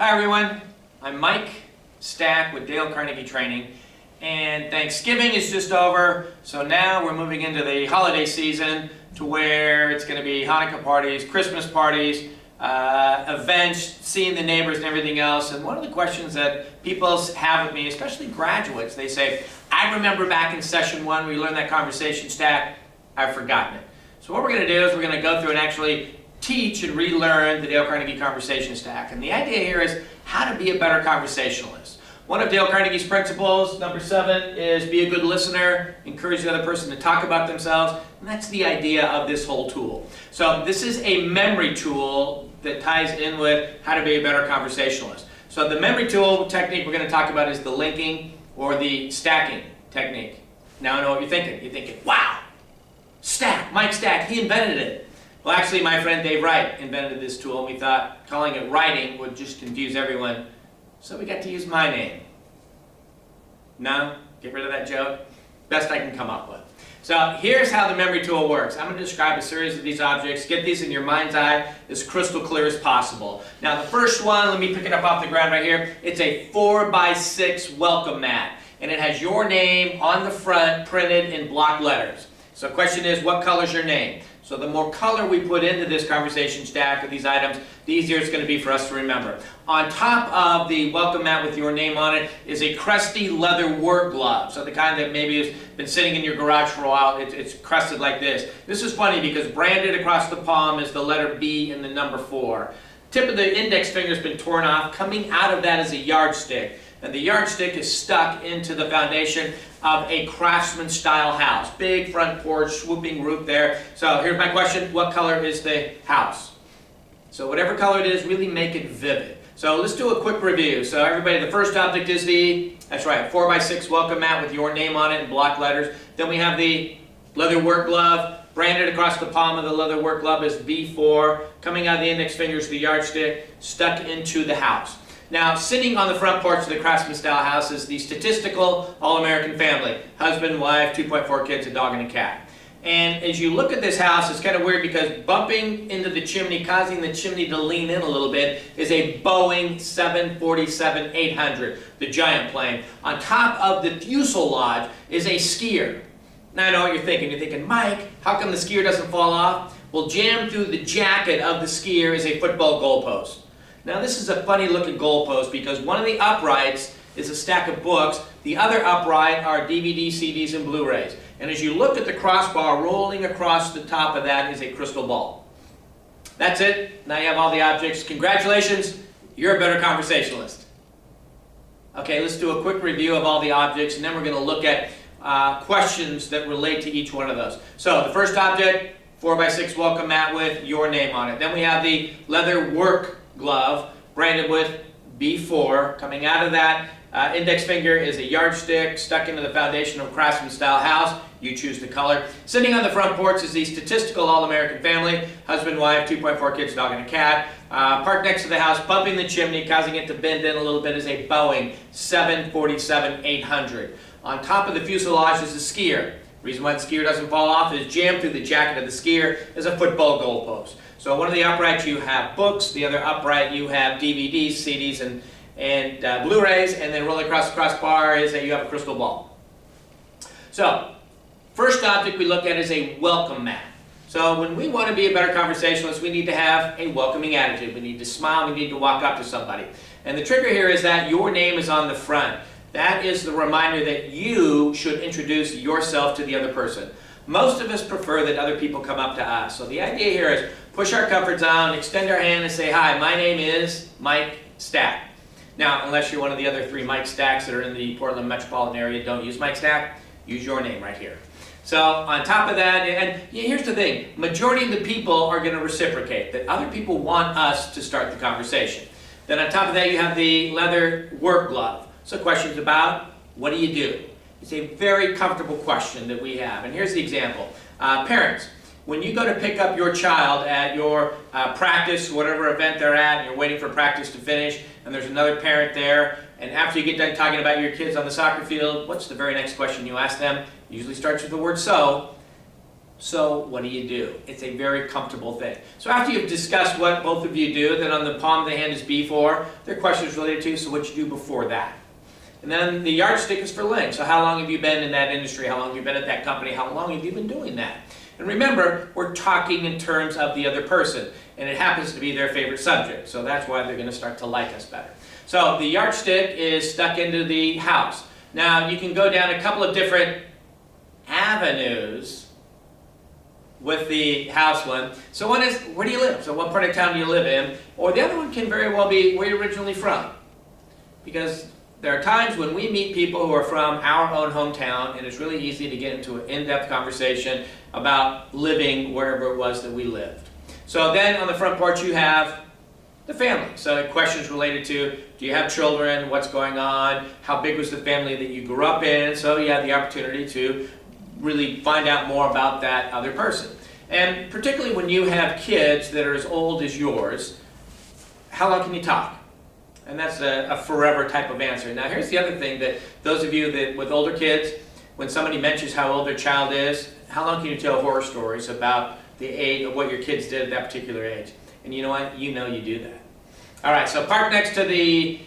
Hi everyone, I'm Mike Stack with Dale Carnegie Training, and Thanksgiving is just over, so now we're moving into the holiday season to where it's going to be Hanukkah parties, Christmas parties, events, seeing the neighbors and everything else. And one of the questions that people have with me, especially graduates, they say, I remember back in session 1 we learned that conversation stack, I've forgotten it. So what we're going to do is we're going to go through and actually teach and relearn the Dale Carnegie conversation stack. And the idea here is how to be a better conversationalist. One of Dale Carnegie's principles, number 7, is be a good listener, encourage the other person to talk about themselves, and that's the idea of this whole tool. So this is a memory tool that ties in with how to be a better conversationalist. So the memory tool technique we're going to talk about is the linking or the stacking technique. Now I know what you're thinking. You're thinking, wow, Stack, Mike Stack, he invented it. Well, actually, my friend Dave Wright invented this tool, and we thought calling it writing would just confuse everyone, so we got to use my name. No? Get rid of that joke? Best I can come up with. So here's how the memory tool works. I'm going to describe a series of these objects. Get these in your mind's eye as crystal clear as possible. Now the first one, let me pick it up off the ground right here. It's a 4x6 welcome mat, and it has your name on the front printed in block letters. So the question is, what color is your name? So the more color we put into this conversation stack of these items, the easier it's going to be for us to remember. On top of the welcome mat with your name on it is a crusty leather work glove. So the kind that maybe has been sitting in your garage for a while, it's crusted like this. This is funny because branded across the palm is the letter B and the number 4. Tip of the index finger has been torn off. Coming out of that is a yardstick. And the yardstick is stuck into the foundation of a craftsman style house. Big front porch, swooping roof there. So here's my question, what color is the house? So whatever color it is, really make it vivid. So let's do a quick review. So everybody, the first object is that's right, 4x6 welcome mat with your name on it in block letters. Then we have the leather work glove. Branded across the palm of the leather work glove is B4. Coming out of the index finger is the yardstick, stuck into the house. Now, sitting on the front porch of the craftsman-style house is the statistical all-American family. Husband, wife, 2.4 kids, a dog, and a cat. And as you look at this house, it's kind of weird because bumping into the chimney, causing the chimney to lean in a little bit, is a Boeing 747-800, the giant plane. On top of the fuselage is a skier. Now, I know what you're thinking. You're thinking, Mike, how come the skier doesn't fall off? Well, jammed through the jacket of the skier is a football goalpost. Now this is a funny looking goalpost because one of the uprights is a stack of books, the other upright are DVDs, CDs, and Blu-rays. And as you look at the crossbar, rolling across the top of that is a crystal ball. That's it. Now you have all the objects. Congratulations, you're a better conversationalist. Okay, let's do a quick review of all the objects, and then we're going to look at questions that relate to each one of those. So the first object, 4x6 welcome mat with your name on it. Then we have the leather work glove branded with B4. Coming out of that index finger is a yardstick stuck into the foundation of a craftsman style house. You choose the color. Sitting on the front porch is the statistical all-American family. Husband, wife, 2.4 kids, dog, and a cat. Parked next to the house, bumping the chimney, causing it to bend in a little bit, is a Boeing 747-800. On top of the fuselage is a skier. The reason why the skier doesn't fall off is jammed through the jacket of the skier is a football goalpost. So one of the uprights you have books, the other upright you have DVDs, CDs, and Blu-rays, and then rolling across the crossbar is that you have a crystal ball. So, first object we look at is a welcome mat. So when we want to be a better conversationalist, we need to have a welcoming attitude. We need to smile, we need to walk up to somebody. And the trigger here is that your name is on the front. That is the reminder that you should introduce yourself to the other person. Most of us prefer that other people come up to us. So the idea here is push our comfort zone, extend our hand and say, hi, my name is Mike Stack. Now, unless you're one of the other 3 Mike Stacks that are in the Portland metropolitan area, don't use Mike Stack, use your name right here. So on top of that, and here's the thing, majority of the people are going to reciprocate, that other people want us to start the conversation. Then on top of that, you have the leather work glove. So questions about, what do you do? It's a very comfortable question that we have. And here's the example. Parents, when you go to pick up your child at your practice, whatever event they're at, and you're waiting for practice to finish, and there's another parent there, and after you get done talking about your kids on the soccer field, what's the very next question you ask them? It usually starts with the word so. So what do? It's a very comfortable thing. So after you've discussed what both of you do, then on the palm of the hand is before. There are questions related to, so what you do before that. And then the yardstick is for length. So how long have you been in that industry? How long have you been at that company? How long have you been doing that? And remember, we're talking in terms of the other person, and it happens to be their favorite subject. So that's why they're going to start to like us better. So the yardstick is stuck into the house. Now you can go down a couple of different avenues with the house one. So one is, where do you live? So what part of town do you live in? Or the other one can very well be, where you're originally from. Because there are times when we meet people who are from our own hometown, and it's really easy to get into an in-depth conversation about living wherever it was that we lived. So then on the front part you have the family. So questions related to, do you have children? What's going on? How big was the family that you grew up in? So you have the opportunity to really find out more about that other person. And particularly when you have kids that are as old as yours, how long can you talk? And that's a forever type of answer. Now here's the other thing, that those of you that with older kids, when somebody mentions how old their child is, how long can you tell horror stories about the age of what your kids did at that particular age? And you know what? You know you do that. All right, so parked next to the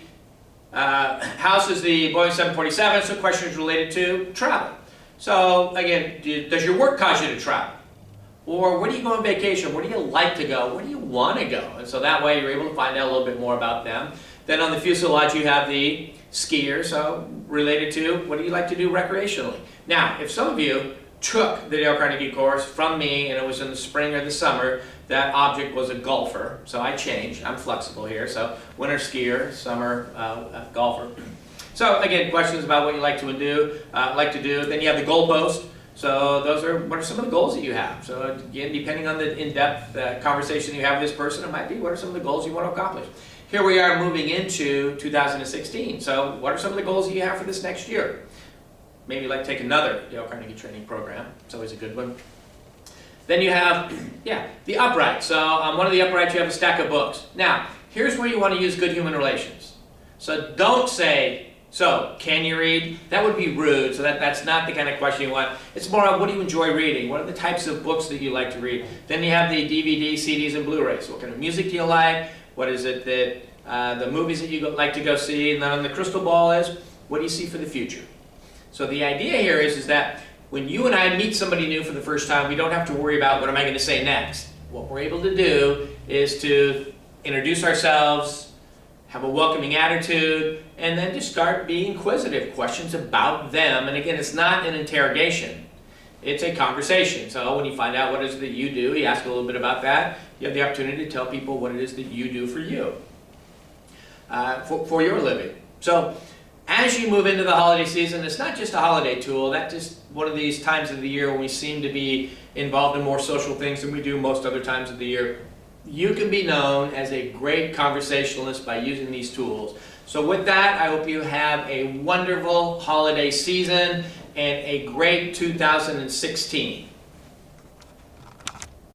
house is the Boeing 747, so questions related to travel. So again, does your work cause you to travel? Or where do you go on vacation? Where do you like to go? Where do you want to go? And so that way you're able to find out a little bit more about them. Then on the fuselage you have the skier, so related to what do you like to do recreationally. Now, if some of you took the Dale Carnegie course from me and it was in the spring or the summer, that object was a golfer. So I changed, I'm flexible here. So winter skier, summer golfer. So again, questions about what you like to do. Then you have the goalpost. So those are, what are some of the goals that you have? So again, depending on the in-depth conversation you have with this person, it might be, what are some of the goals you want to accomplish? Here we are moving into 2016. So what are some of the goals that you have for this next year? Maybe like take another Dale Carnegie training program. It's always a good one. Then you have, the upright. So on one of the uprights you have a stack of books. Now, here's where you want to use good human relations. So don't say, so, can you read? That would be rude, so that's not the kind of question you want. It's more of, what do you enjoy reading? What are the types of books that you like to read? Then you have the DVD, CDs, and Blu-rays. What kind of music do you like? What is it that, the movies that you like to go see? And then on the crystal ball is, what do you see for the future? So the idea here is that when you and I meet somebody new for the first time, we don't have to worry about what am I going to say next. What we're able to do is to introduce ourselves, have a welcoming attitude, and then just start being inquisitive, questions about them. And again, it's not an interrogation, it's a conversation. So when you find out what it is that you do, you ask a little bit about that, you have the opportunity to tell people what it is that you do for you, for your living. So as you move into the holiday season, it's not just a holiday tool, that's just one of these times of the year when we seem to be involved in more social things than we do most other times of the year. You can be known as a great conversationalist by using these tools. So with that, I hope you have a wonderful holiday season and a great 2016.